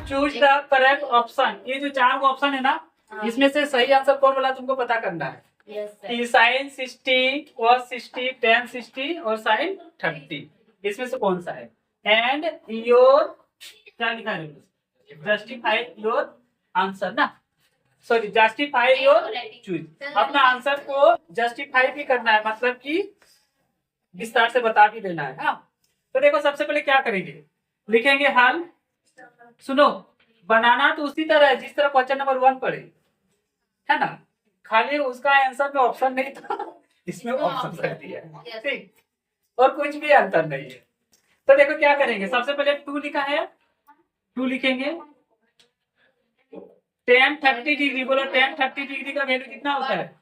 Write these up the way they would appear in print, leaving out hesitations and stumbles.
Choose the correct option. ये जो 4 option है ना, इसमें से सही आंसर कौन वाला तुमको पता करना है। कि साइन 60, cos 60, tan 60 और साइन 30, इसमें से कौन सा है। एंड योर क्या लिखा है, जस्टिफाई योर आंसर ना, सॉरी जस्टिफाई योर चूज। अपना आंसर को जस्टिफाई भी करना है, मतलब कि विस्तार से बता भी देना है। हाँ, तो देखो सबसे पहले क्या करेंगे, लिखेंगे हल। सुनो, बनाना तो उसी तरह है जिस तरह क्वेश्चन नंबर 1 पढ़े, है ना, खाली उसका आंसर में ऑप्शन नहीं था, इसमें ऑप्शन कर दिया है, ठीक, और कुछ भी अंतर नहीं है। तो देखो क्या करेंगे, सबसे पहले 2 लिखा है, 2 लिखेंगे। tan 30 डिग्री, बोलो tan 30 डिग्री का वैल्यू कितना होता है,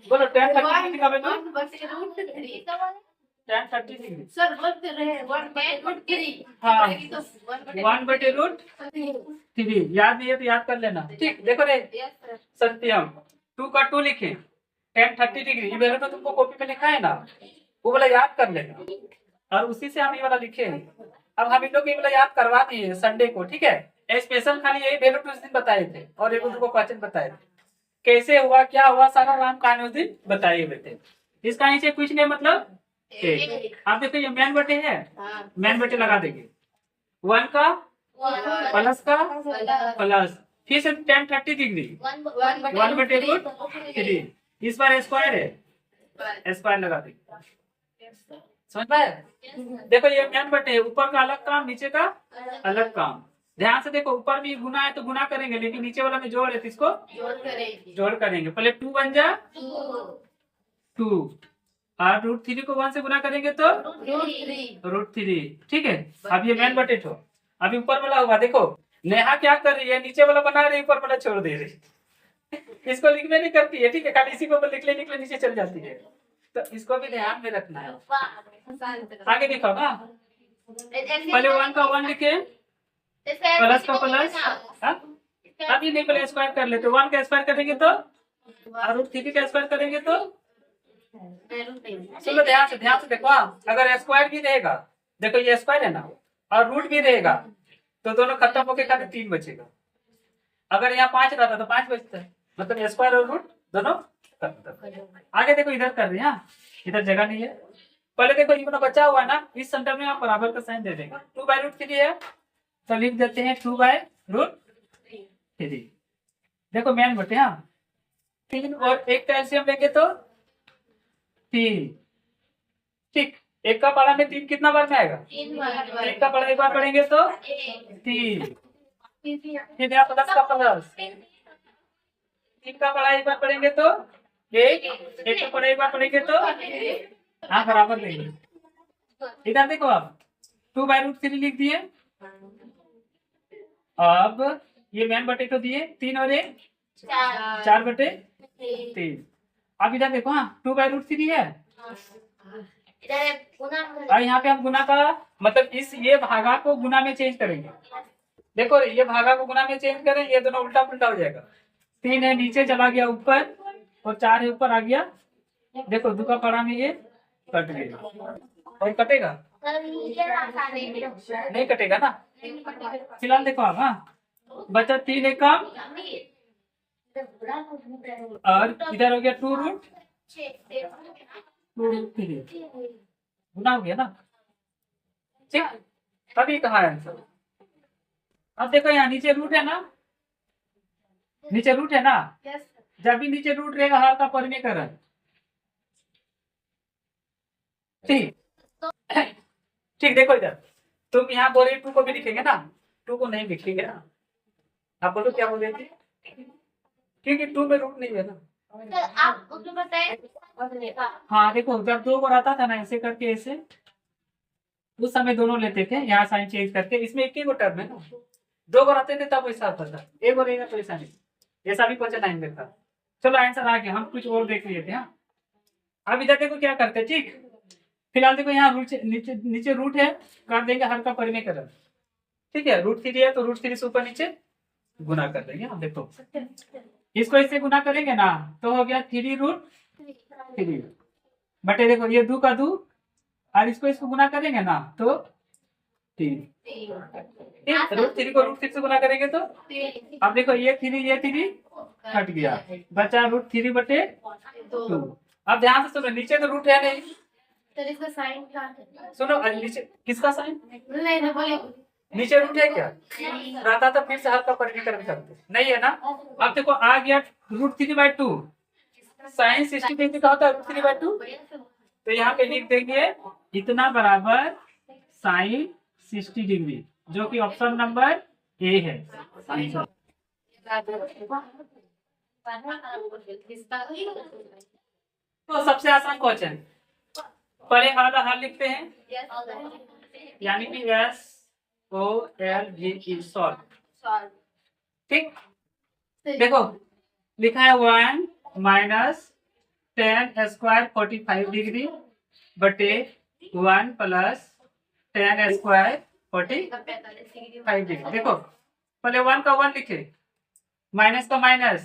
बोलो tan 30 डिग्री का वैल्यू, tan 30 डिग्री सर बोलते रहे 1/√3। हाँ 1/√3, याद नहीं है तो याद कर लेना, ठीक। देखो रे सत्यम, 2 का 2 लिखे, tan 30 डिग्री, ये वैल्यू तो तुमको कॉपी में लिखा है ना, वो वाला याद कर लेना, और उसी से हम ये वाला लिखे हैं। अब हम इन लोग ये वाला याद करवा दिए संडे को, ठीक है। स्पेशल खाली यही वैल्यू उस दिन बताए थे, और एक तुमको क्वेश्चन बताए थे, कैसे हुआ क्या हुआ सारा राम कहानी उस दिन बताए हुए थे। इसका नीचे कुछ नहीं, मतलब आप देखो ये मैन बटे है, मैन बटे लगा देंगे, 1 का प्लस का प्लस, फिर से tan 30 डिग्री 1/√3, इस बार स्क्वायर है, स्क्वायर लगा देंगे, समझ पाए। देखो ये मैन बटे है, ऊपर का अलग काम, नीचे का अलग काम। ध्यान से देखो, ऊपर में गुना है तो गुना करेंगे, लेकिन नीचे वाला में जोड़ है तो इसको जोड़ करेंगे। पहले 2 बन जा 2, और √3 को 1 से गुना करेंगे तो √3, ठीक है। अब ये मैन बटे ठो, अभी ऊपर वाला होगा। देखो नेहा क्या कर रही है, नीचे वाला बना रही, ऊपर वाला छोड़ दे रही, इसको लिखने नहीं करती है, ठीक है, खाली इसी को लिख ले नीचे चल जाती है, तो इसको भी ध्यान में रखना है। आगे देखो ना, पहले 1 का 1 लिखे, प्लस का प्लस, अभी नहीं, पहले स्क्वायर कर लेते, 1 का स्क्वायर करेंगे तो, और √3 का स्क्वायर करेंगे तो, चलो ध्यान से देखो। अगर स्क्वायर भी रहेगा, देखो ये स्क्वायर है ना, और रूट भी रहेगा, तो दोनों खत्म होके खाली 3 बचेगा। अगर यहाँ 5 रहता तो 5 बचता है, मतलब स्क्वायर और रूट दोनों खत्म। आगे देखो इधर कर रहे हैं, इधर जगह नहीं है। पहले देखो ये बचा हुआ है ना, इस सेंटर में आप बराबर का साइन दे देंगे, 2/√3 है तो लिख देते हैं 2/√3। देखो मैन बटे, हाँ 3 और 1 का एलसीएम लेंगे तो 3, ठीक। 1 का पढ़ा में 3 कितना बार में आएगा, 1 का पढ़ा 1 बार पढ़ेंगे तो 3, फिर यहाँ प्लस का प्लस, 3 का पढ़ा 1 बार पढ़ेंगे तो 1, 1 का पढ़ा 1 बार पढ़ेंगे तो, हाँ बराबर लेंगे। इधर देखो आप 2/√3 लिख दिए। अब ये मैन बटे तो दिए 3 और 1 4/3। अब इधर देखो, हाँ 2/√3 है, और यहाँ पे हम गुना का मतलब इस ये भागा को गुना में चेंज करेंगे। देखो ये भागा को गुना में चेंज करें, ये दोनों उल्टा पुल्टा हो जाएगा। 3 है नीचे चला गया ऊपर, और 4 है ऊपर आ गया। देखो 2 का पढ़ा में ये कट गया, और कटेगा नहीं, कटेगा ना। फिलहाल देखो आप, हाँ बचा 3 है कम, और इधर हो गया 2√3, गुना हो गया ना, ठीक। अभी कहा है आंसर। अब देखो यहाँ नीचे रूट है ना, नीचे रूट है ना, जब भी नीचे रूट रहेगा हर का परिमेयकरण, ठीक ठीक। देखो इधर तुम यहाँ बोल रहे 2 को भी लिखेंगे ना, 2 को नहीं लिखेंगे ना, आप बोलो क्या बोल रहे थे, क्योंकि 2 में रूट नहीं है ना। आप उसको बताए। हाँ देखो जब 2 बार आता था ना ऐसे करके, ऐसे उस समय दोनों लेते थे, यहाँ साइन चेंज करके, इसमें एक ही वो टर्म है ना, 2 बार आते थे तब ऐसा आता था, एक बार रहेगा तो ऐसा नहीं, ऐसा भी क्वेश्चन आएंगे था। चलो आंसर आ गया, हम कुछ और देख लिए थे। हाँ अब इधर देखो क्या करते हैं, ठीक। फिलहाल देखो यहाँ नीचे रूट है, कर देंगे हर का परिमेयकरण, ठीक है। √3 है तो √3 से ऊपर नीचे गुना कर देंगे। हम देखो इसको इससे गुना करेंगे ना तो हो गया 3√3 बटे, देखो ये 2 का 2, और इसको गुना करेंगे ना तो 3। रूट 3 को रूट 3 से गुना करेंगे तो अब देखो ये 3 कट गया, बचा रूट 3/2। अब ध्यान से सुनो, नीचे तो रूट है नहीं, तो इसका साइन क्या है? सुनो नीचे किसका साइन, नहीं नहीं बोले नीचे रूट है क्या, रहता तो फिर से हल्का परिवर्तन करते, नहीं है ना। अब देखो आ गया रूट 3/2, साइन 60 डिग्री का होता है रूट 3/2, तो यहाँ पे लिख देंगे इतना बराबर साइन 60 डिग्री, जो कि ऑप्शन नंबर ए है। तो सबसे आसान क्वेश्चन, पहले वाला हल लिखते हैं, यानी कि SOLVE सॉल्व। ठीक, देखो लिखा है 1 माइनस 10 स्क्वायर 45 डिग्री बटे 1 प्लस 10 स्क्वायर 45 डिग्री। देखो पहले 1 का 1 लिखे, माइनस का माइनस,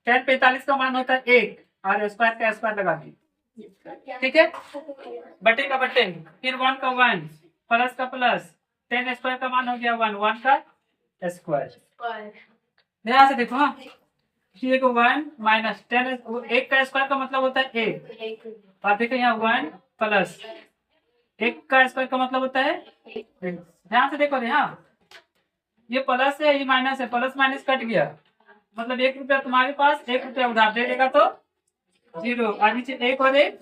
10 45 का मान होता है 1 और स्क्वायर का स्क्वायर लगा दी, ठीक है, बटे का बटे, फिर 1 का 1 प्लस का प्लस, 10 स्क्वायर का मान हो गया 1 का स्क्वायर। ध्यान से देखो, हाँ एक 1 माइनस 10, 1 का स्क्वायर का मतलब होता है 1, और देखो यहाँ 1 प्लस 1 का स्क्वायर का मतलब होता है 1। ध्यान से देखो यहाँ, ये प्लस है ये माइनस है, प्लस माइनस कट गया, मतलब 1 रुपया तुम्हारे पास, 1 रुपया उधार दे देगा तो 0, और नीचे 1 और 1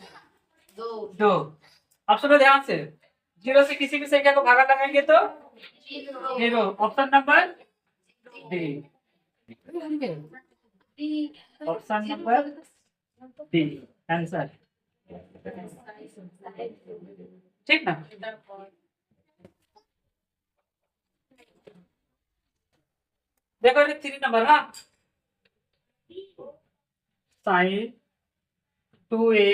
2। अब सुनो ध्यान से, 0 से किसी भी संख्या को भागा लगाएंगे तो 0, option number D, option number D answer, ठीक ना। देखो 3 नंबर, हाँ साइन 2a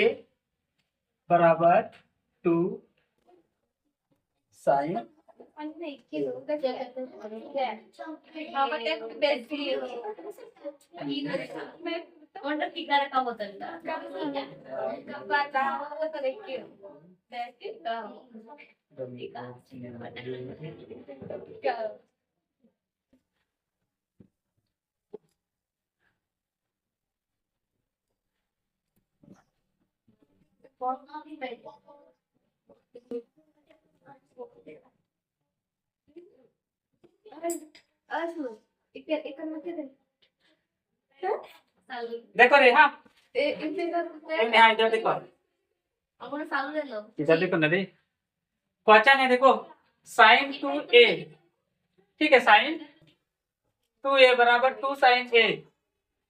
बराबर 2 साइन, देखो रे, हाँ यहाँ इधर देखो, इधर देखो ना रे, क्वेश्चन है देखो साइन 2a, ठीक है, साइन 2a बराबर 2 साइन a।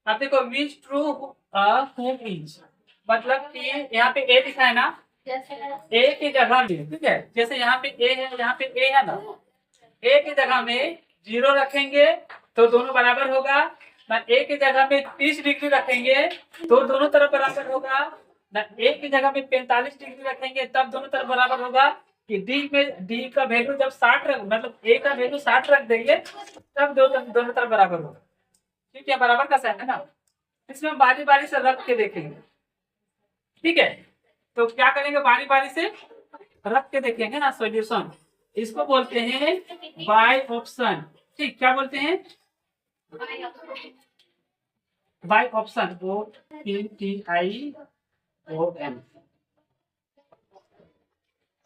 अब देखो मीन्स ट्रू होम इंच, मतलब कि यहाँ पे a लिखा है ना, a की जगह में, ठीक है, जैसे यहाँ पे a है, यहाँ पे a है ना, a की जगह में 0 रखेंगे तो दोनों बराबर होगा ना, a की जगह में 30 डिग्री रखेंगे तो दोनों तरफ बराबर होगा ना, a की जगह में 45 डिग्री रखेंगे तब दोनों तरफ बराबर होगा, कि d का वैल्यू जब 60 रख, मतलब a का वैल्यू 60 रख देंगे तब दोनों तरफ बराबर होगा, ठीक है, बराबर का साइन है ना। इसमें बारी बारी से रख के देखेंगे, ठीक है, तो क्या करेंगे, बारी बारी से रख के देखेंगे ना सॉल्यूशन, इसको बोलते हैं बाय ऑप्शन, ठीक, क्या बोलते हैं, by option, OPTION,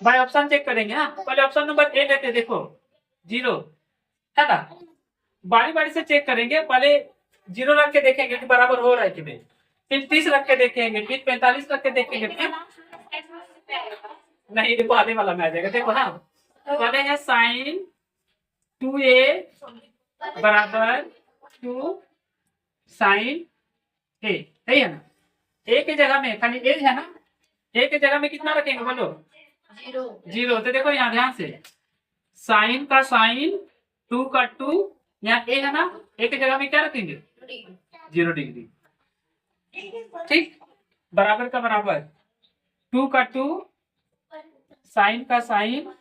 by option check करेंगे। हाँ पहले ऑप्शन नंबर ए लेते, देखो 0 है ना, बारी बारी से चेक करेंगे, पहले 0 रख के देखेंगे कि बराबर हो रहा है कि नहीं, फिर 30 रख के देखेंगे, फिर 45 रख के देखेंगे, फिर नहीं, देखो आने वाला में आ जाएगा, देखो हाँ पहले है साइन 2a बराबर 2 साइन a, सही है ना, a की जगह में खाली a है ना, a की जगह में कितना रखेंगे बोलो, 0। तो देखो यहाँ ध्यान से, साइन का साइन 2 का 2, यहाँ a है ना, a की जगह में क्या रखेंगे 0 डिग्री, ठीक, बराबर का बराबर 2 का 2, साइन का साइन,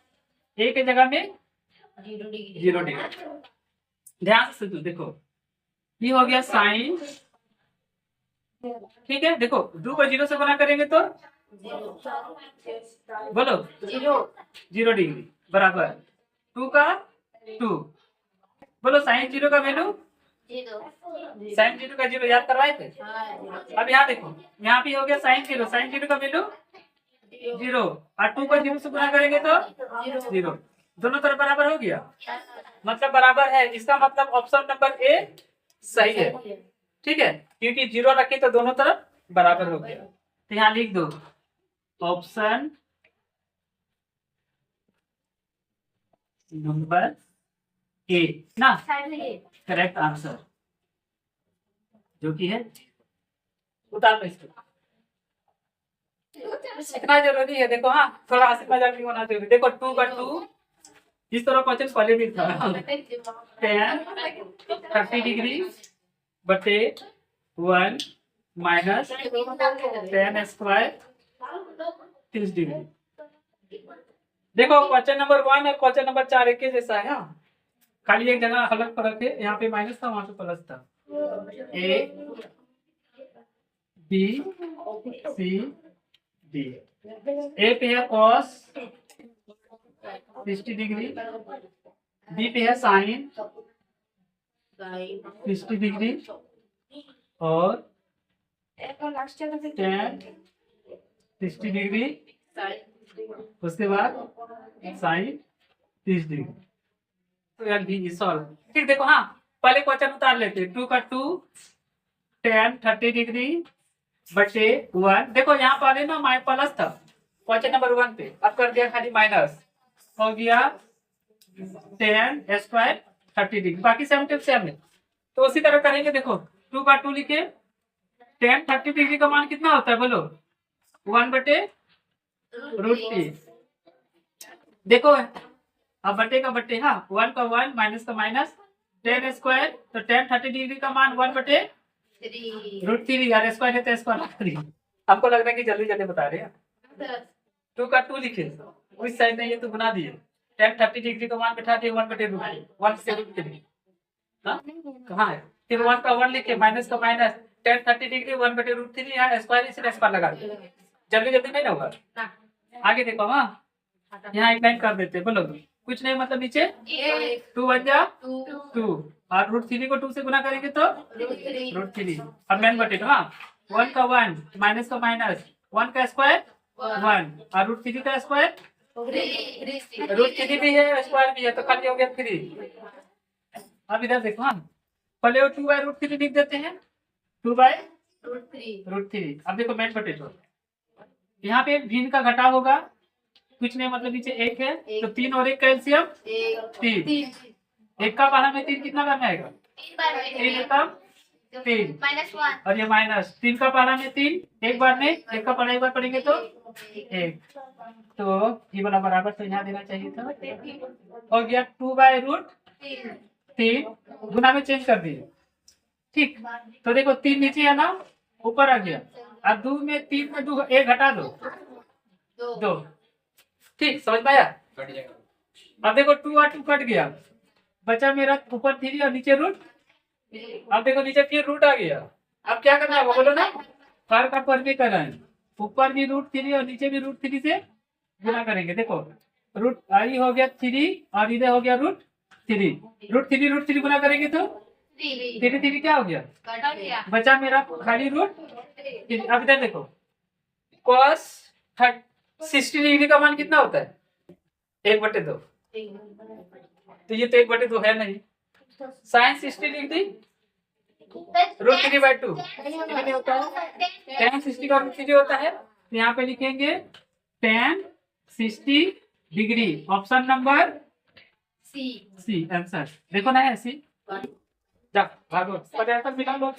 a की जगह में 0 डिग्री। ध्यान से देखो ये हो गया साइन, ठीक है, देखो 2 को 0 से गुना करेंगे तो बोलो 0 डिग्री बराबर 2 का 2। बोलो साइन 0 का वैल्यू, 0 साइन 0 का 0 याद करवाए थे। अब यहाँ देखो, यहाँ भी हो गया साइन 0, साइन 0 का वैल्यू 0 और 2 को 0 से गुना करेंगे तो 0। दोनों तरफ बराबर हो गया, मतलब बराबर है। इसका मतलब ऑप्शन नंबर ए सही है, ठीक है, क्योंकि 0 रखे तो दोनों तरफ बराबर हो गया। तो यहाँ लिख दो ऑप्शन नंबर ए ना करेक्ट आंसर, जो कि है। उतार दो इसको, इतना जरूरी है। देखो हाँ, थोड़ा हंसी मजाक नहीं होना चाहिए। देखो 2 का 2 इस तरह क्वेश्चन पहले भी था। 10 30 डिग्री बटे 1 माइनस 10 स्क्वायर 30 डिग्री। देखो क्वेश्चन नंबर 1 और क्वेश्चन नंबर 4 एक ही जैसा है। हाँ, खाली एक जगह अलग फर्क है, यहाँ पे माइनस था वहां पे प्लस था। A B C D. ए पे है cos 60 डिग्री, बी पे है साइन 60 डिग्री और tan 60 डिग्री, उसके बाद साइन 30 डिग्री। तो यार भी सॉल्व ठीक। देखो हाँ, पहले क्वेश्चन उतार लेते। 2 का 2 tan 30 डिग्री बटे 1। देखो यहाँ पहले ना माइ प्लस था क्वेश्चन नंबर 1 पे, अब कर दिया खाली माइनस, हो गया tan स्क्वायर 30 डिग्री। बाकी सेम टिप सेम है, तो उसी तरह करेंगे। देखो 2 का 2 लिखे, tan 30 डिग्री का मान कितना होता है बोलो, 1 बटे √3। देखो अब बटे का बटे, हाँ 1 का 1 माइनस का माइनस, tan स्क्वायर तो tan 30 डिग्री का मान 1 बटे √3 यार, स्क्वायर है तो स्क्वायर 3। आपको लग रहा है कि जल्दी जल्दी बता रहे हैं। 2 का 2 लिखे, उस साइड में ये तो गुना दिए, tan 30 डिग्री का मान बैठा दिए 1 बटे √3, 1 से √3। हाँ कहाँ है, फिर 1 का 1 लिखे, माइनस का माइनस, tan 30 डिग्री 1 बटे √3, यहाँ स्क्वायर इसे स्क्वायर लगा दिए। जल्दी जल्दी नहीं ना होगा। आगे देखो, हाँ यहाँ एक लाइन कर देते, बोलो कुछ नहीं, मतलब नीचे 2 बन जा 2 और √3 को 2 से गुना करेंगे तो √3। अब मेन बटे तो, हाँ 1 का 1 माइनस का माइनस, 1 का स्क्वायर 1 और √3 का स्क्वायर √3 भी है स्क्वायर भी है, तो खाली हो गया 3। अब इधर देखो, हाँ पहले वो 2/√3 लिख देते हैं, 2/√3। अब देखो मेन बटे तो यहाँ पे भिन्न का घटा होगा, कुछ नहीं मतलब नीचे 1 है तो 3 और 1 का एलसीएम 3। 1 का पढ़ा में 3 कितना बार में आएगा, 3 का 3 और ये माइनस 3 का पढ़ा में 3 एक बार में, 1 का पढ़ा एक बार पढ़ेंगे तो 1, तो ये वाला बराबर तो यहाँ देना चाहिए था। हो गया 2/√3, गुना में चेंज कर दिए, ठीक। तो देखो 3 नीचे है ना, ऊपर आ गया, अब 2 में 3 में 2 1 घटा दो 2, ठीक समझ पाया। अब देखो 2 और 2 कट गया, बचा मेरा ऊपर 3 और नीचे रूट। अब देखो नीचे फिर रूट आ गया, अब क्या करना है बोलो ना, फर्क का पर भी करना है, ऊपर भी √3 और नीचे भी √3 से गुना करेंगे। देखो रूट आई हो गया 3 और इधर हो गया √3 गुना करेंगे तो 3 क्या हो गया, बचा मेरा खाली रूट। अब इधर देखो cos 60 डिग्री का मान कितना होता है, 1/2, तो ये तो 1/2 है नहीं। साइन 60 डिग्री √3/2 कितने होता है, tan 60 का √3 होता है, तो यहाँ पे लिखेंगे tan 60 degree, option number C answer. देखो ना है सी, जा भागो 50 मिला लो।